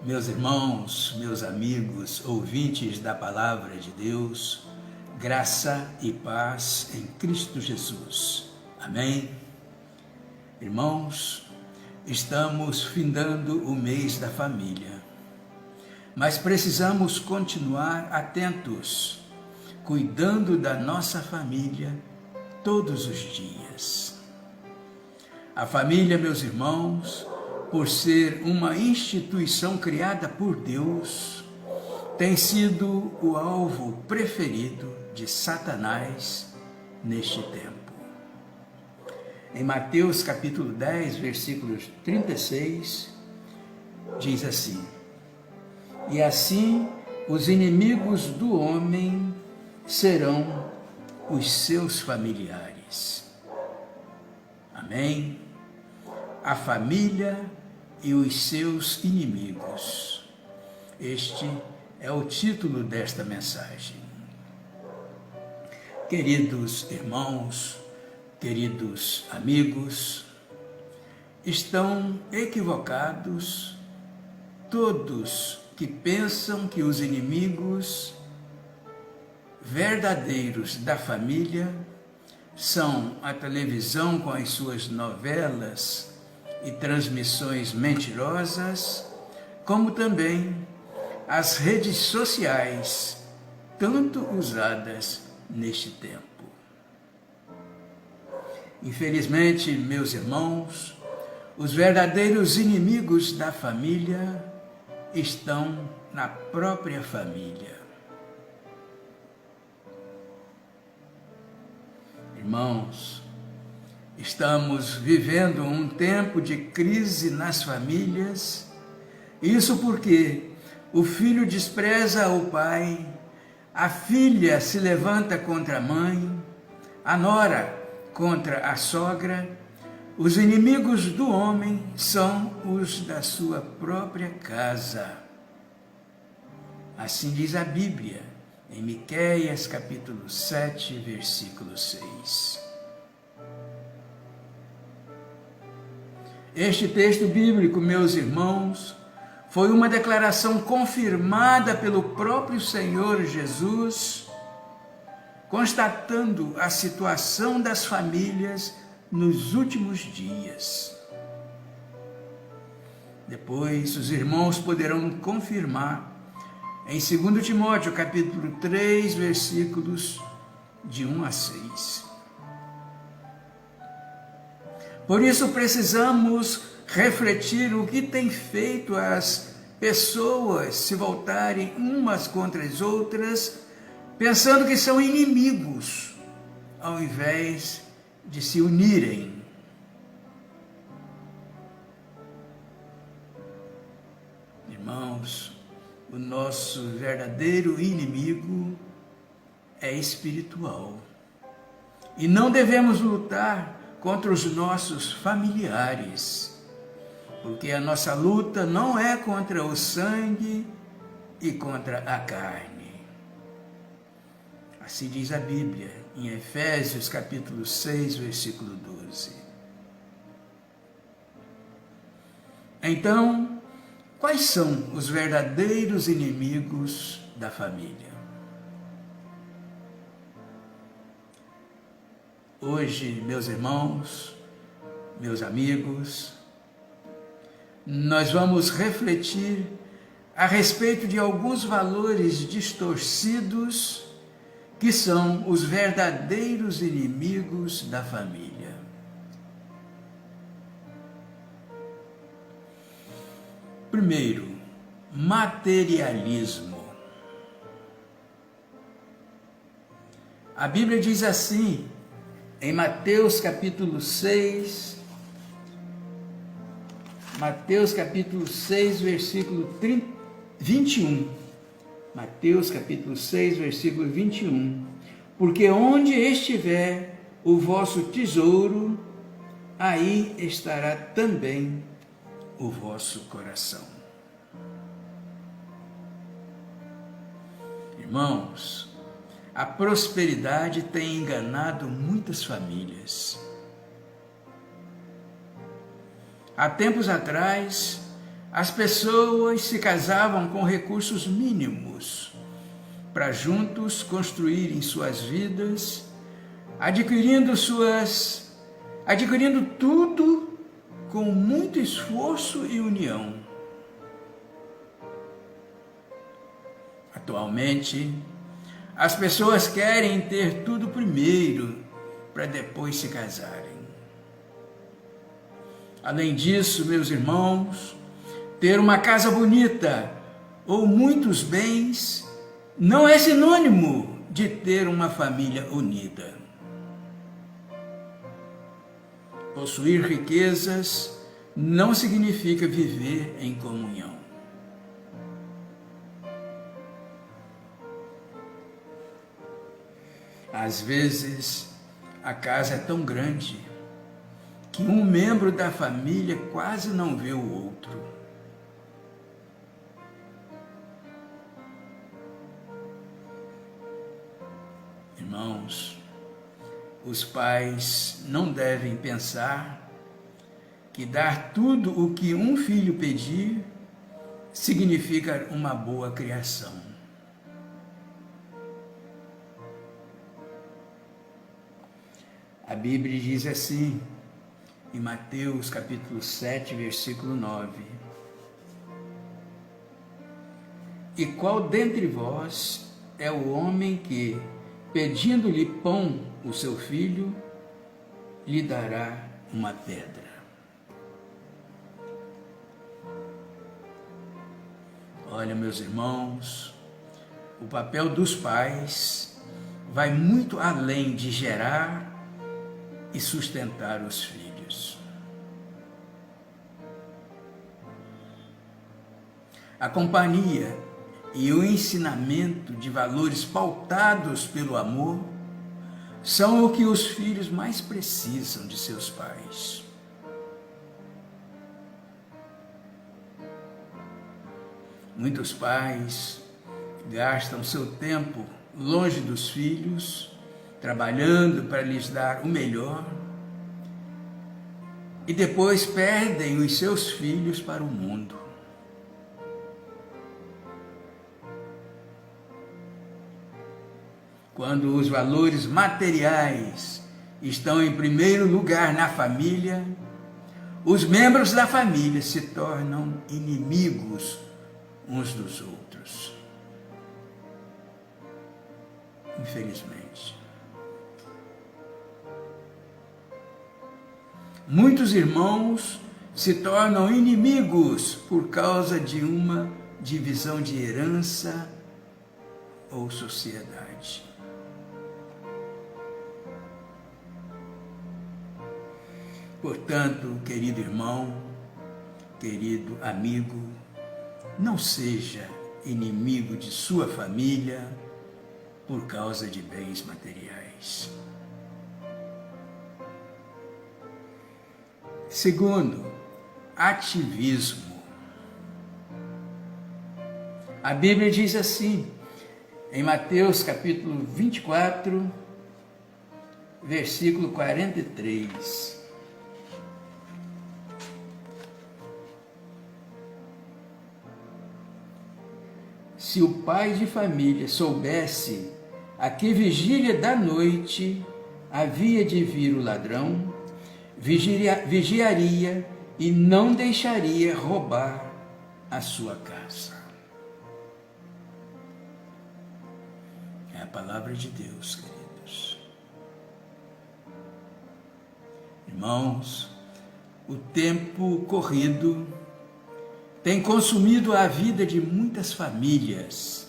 Meus irmãos, meus amigos, ouvintes da Palavra de Deus, graça e paz em Cristo Jesus. Amém? Irmãos, estamos findando o mês da família, mas precisamos continuar atentos, cuidando da nossa família todos os dias. A família, meus irmãos, por ser uma instituição criada por Deus, tem sido o alvo preferido de Satanás neste tempo. Em Mateus capítulo 10, versículos 36, diz assim: E assim os inimigos do homem serão os seus familiares. Amém? A família e os seus inimigos. Este é o título desta mensagem. Queridos irmãos, queridos amigos, estão equivocados todos que pensam que os inimigos verdadeiros da família são a televisão com as suas novelas e transmissões mentirosas, como também as redes sociais, tanto usadas neste tempo. Infelizmente, meus irmãos, os verdadeiros inimigos da família estão na própria família. Irmãos, estamos vivendo um tempo de crise nas famílias, isso porque o filho despreza o pai, a filha se levanta contra a mãe, a nora contra a sogra. Os inimigos do homem são os da sua própria casa. Assim diz a Bíblia, em Miqueias capítulo 7, versículo 6. Este texto bíblico, meus irmãos, foi uma declaração confirmada pelo próprio Senhor Jesus, constatando a situação das famílias nos últimos dias. Depois, os irmãos poderão confirmar em 2 Timóteo, capítulo 3, versículos de 1 a 6. Por isso precisamos refletir o que tem feito as pessoas se voltarem umas contra as outras, pensando que são inimigos, ao invés de se unirem. Irmãos, o nosso verdadeiro inimigo é espiritual. E não devemos lutar contra os nossos familiares, porque a nossa luta não é contra o sangue e contra a carne. Assim diz a Bíblia, em Efésios capítulo 6, versículo 12. Então, quais são os verdadeiros inimigos da família? Hoje, meus irmãos, meus amigos, nós vamos refletir a respeito de alguns valores distorcidos que são os verdadeiros inimigos da família. Primeiro, materialismo. A Bíblia diz assim, em Mateus capítulo 6, versículo 21. Mateus capítulo 6, versículo 21. Porque onde estiver o vosso tesouro, aí estará também o vosso coração. Irmãos, a prosperidade tem enganado muitas famílias. Há tempos atrás, as pessoas se casavam com recursos mínimos para juntos construírem suas vidas, adquirindo tudo com muito esforço e união. Atualmente, as pessoas querem ter tudo primeiro para depois se casarem. Além disso, meus irmãos, ter uma casa bonita ou muitos bens não é sinônimo de ter uma família unida. Possuir riquezas não significa viver em comunhão. Às vezes, a casa é tão grande que um membro da família quase não vê o outro. Irmãos, os pais não devem pensar que dar tudo o que um filho pedir significa uma boa criação. A Bíblia diz assim, em Mateus capítulo 7, versículo 9: E qual dentre vós é o homem que, pedindo-lhe pão o seu filho, lhe dará uma pedra? Olha, meus irmãos, o papel dos pais vai muito além de gerar e sustentar os filhos. A companhia e o ensinamento de valores pautados pelo amor são o que os filhos mais precisam de seus pais. Muitos pais gastam seu tempo longe dos filhos, trabalhando para lhes dar o melhor, e depois perdem os seus filhos para o mundo. Quando os valores materiais estão em primeiro lugar na família, os membros da família se tornam inimigos uns dos outros. Infelizmente. Muitos irmãos se tornam inimigos por causa de uma divisão de herança ou sociedade. Portanto, querido irmão, querido amigo, não seja inimigo de sua família por causa de bens materiais. Segundo, ativismo. A Bíblia diz assim, em Mateus capítulo 24, versículo 43. Se o pai de família soubesse a que vigília da noite havia de vir o ladrão, vigiaria e não deixaria roubar a sua casa. É a palavra de Deus, queridos. Irmãos, o tempo corrido tem consumido a vida de muitas famílias.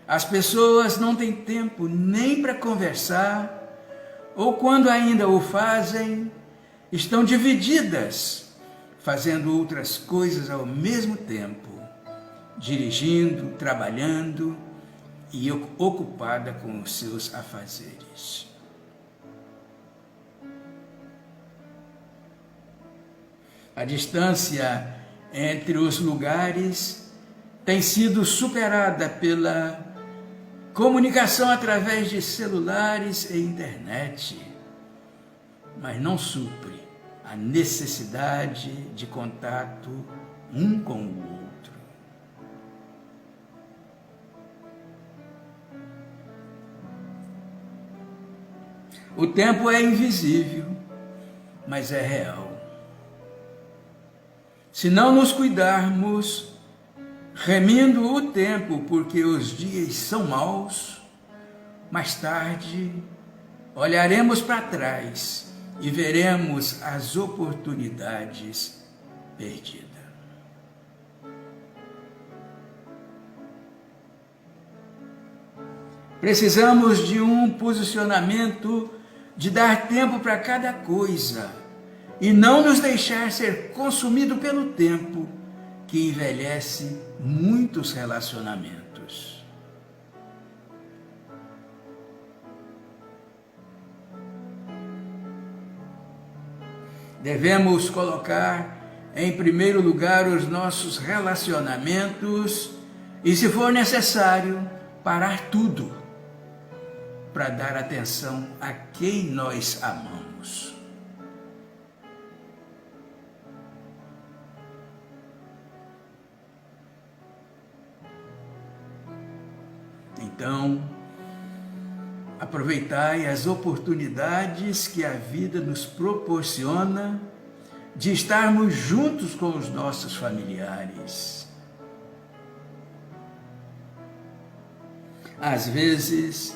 As pessoas não têm tempo nem para conversar, ou quando ainda o fazem, estão divididas, fazendo outras coisas ao mesmo tempo, dirigindo, trabalhando e ocupada com os seus afazeres. A distância entre os lugares tem sido superada pela comunicação através de celulares e internet, mas não supre a necessidade de contato um com o outro. O tempo é invisível, mas é real. Se não nos cuidarmos, remindo o tempo, porque os dias são maus, mais tarde olharemos para trás e veremos as oportunidades perdidas. Precisamos de um posicionamento de dar tempo para cada coisa e não nos deixar ser consumido pelo tempo que envelhece muitos relacionamentos. Devemos colocar em primeiro lugar os nossos relacionamentos e, se for necessário, parar tudo para dar atenção a quem nós amamos. Então, aproveitai as oportunidades que a vida nos proporciona de estarmos juntos com os nossos familiares. Às vezes,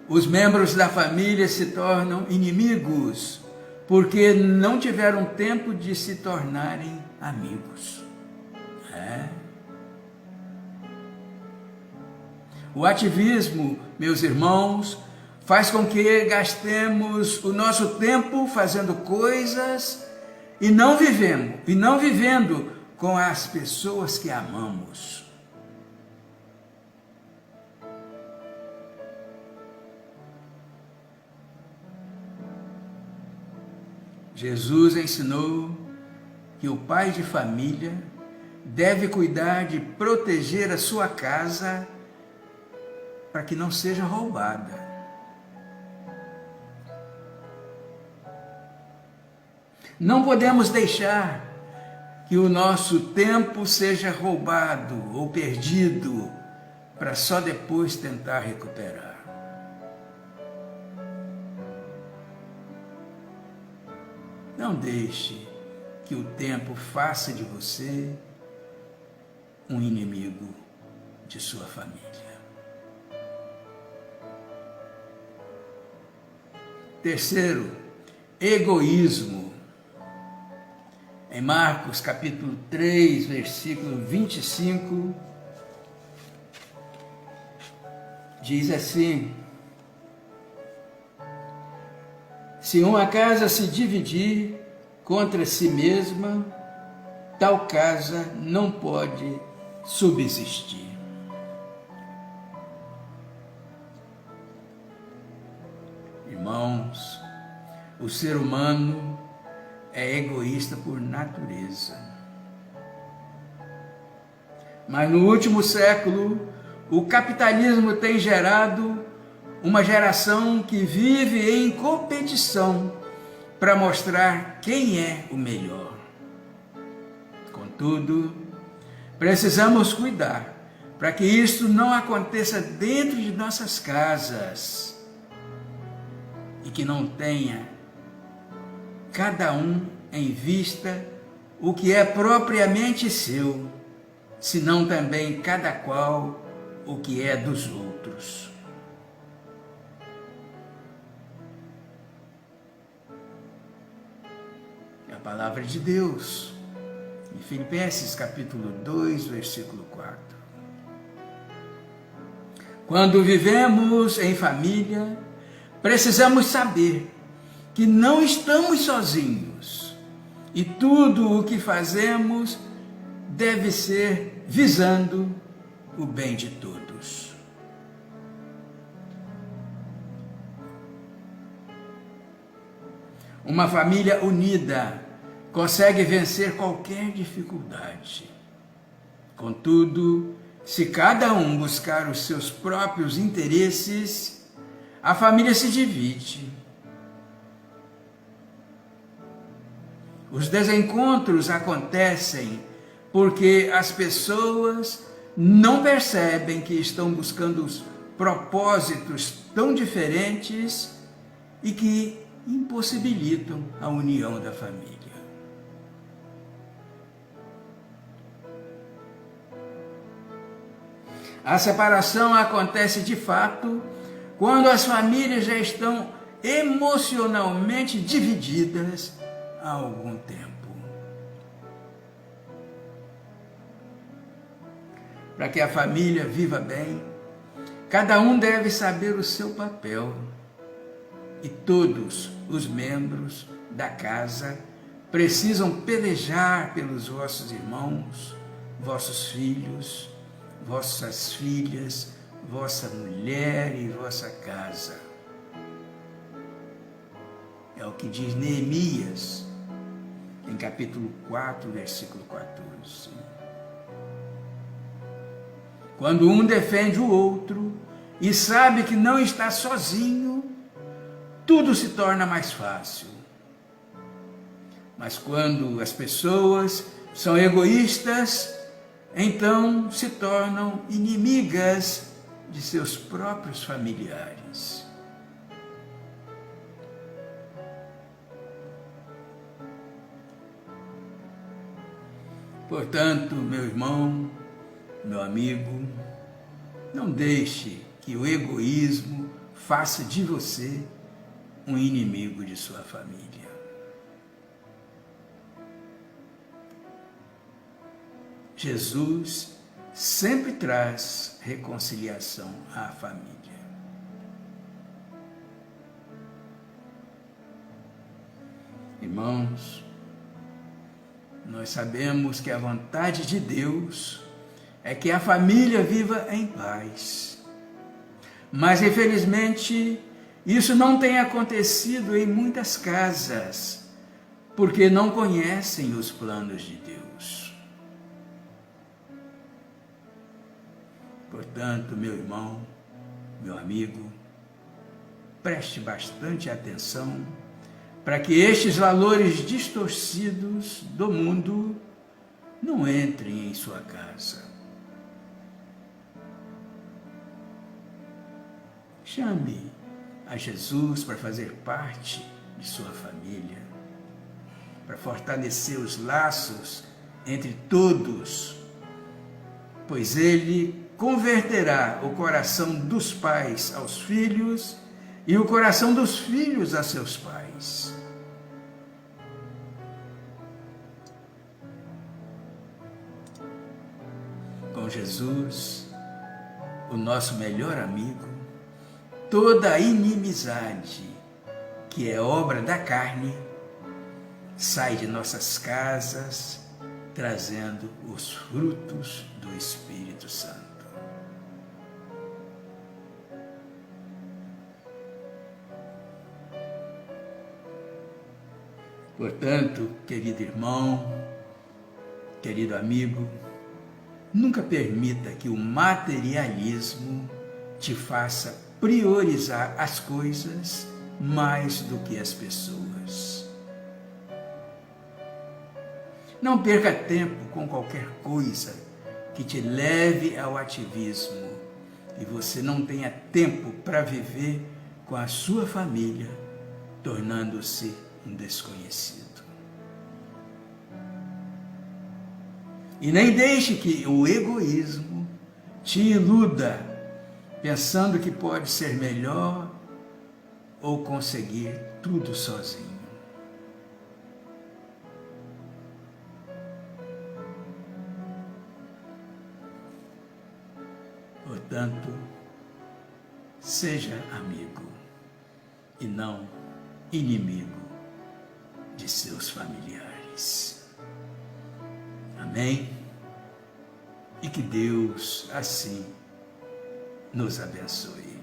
os membros da família se tornam inimigos porque não tiveram tempo de se tornarem amigos. O ativismo, meus irmãos, faz com que gastemos o nosso tempo fazendo coisas e não vivendo com as pessoas que amamos. Jesus ensinou que o pai de família deve cuidar de proteger a sua casa para que não seja roubada. Não podemos deixar que o nosso tempo seja roubado ou perdido para só depois tentar recuperar. Não deixe que o tempo faça de você um inimigo de sua família. Terceiro, egoísmo. Em Marcos capítulo 3, versículo 25, diz assim: se uma casa se dividir contra si mesma, tal casa não pode subsistir. Irmãos, o ser humano é egoísta por natureza. Mas no último século, o capitalismo tem gerado uma geração que vive em competição para mostrar quem é o melhor. Contudo, precisamos cuidar para que isto não aconteça dentro de nossas casas e que não tenha cada um em vista o que é propriamente seu, senão também cada qual o que é dos outros. A palavra de Deus, em Filipenses capítulo 2, versículo 4. Quando vivemos em família, precisamos saber que não estamos sozinhos e tudo o que fazemos deve ser visando o bem de todos. Uma família unida consegue vencer qualquer dificuldade. Contudo, se cada um buscar os seus próprios interesses, a família se divide. Os desencontros acontecem porque as pessoas não percebem que estão buscando propósitos tão diferentes e que impossibilitam a união da família. A separação acontece de fato quando as famílias já estão emocionalmente divididas há algum tempo. Para que a família viva bem, cada um deve saber o seu papel e todos os membros da casa precisam pelejar pelos vossos irmãos, vossos filhos, vossas filhas, vossa mulher e vossa casa. É o que diz Neemias, em capítulo 4, versículo 14. Quando um defende o outro e sabe que não está sozinho, tudo se torna mais fácil. Mas quando as pessoas são egoístas, então se tornam inimigas de seus próprios familiares. Portanto, meu irmão, meu amigo, não deixe que o egoísmo faça de você um inimigo de sua família. Jesus sempre traz reconciliação à família. Irmãos, nós sabemos que a vontade de Deus é que a família viva em paz. Mas, infelizmente, isso não tem acontecido em muitas casas, porque não conhecem os planos de Deus. Portanto, meu irmão, meu amigo, preste bastante atenção para que estes valores distorcidos do mundo não entrem em sua casa. Chame a Jesus para fazer parte de sua família, para fortalecer os laços entre todos, pois Ele converterá o coração dos pais aos filhos e o coração dos filhos a seus pais. Com Jesus, o nosso melhor amigo, toda a inimizade que é obra da carne sai de nossas casas, trazendo os frutos do Espírito Santo. Portanto, querido irmão, querido amigo, nunca permita que o materialismo te faça priorizar as coisas mais do que as pessoas. Não perca tempo com qualquer coisa que te leve ao ativismo e você não tenha tempo para viver com a sua família, tornando-se um desconhecido. E nem deixe que o egoísmo te iluda, pensando que pode ser melhor ou conseguir tudo sozinho. Portanto, seja amigo e não inimigo de seus familiares. Amém? E que Deus assim nos abençoe.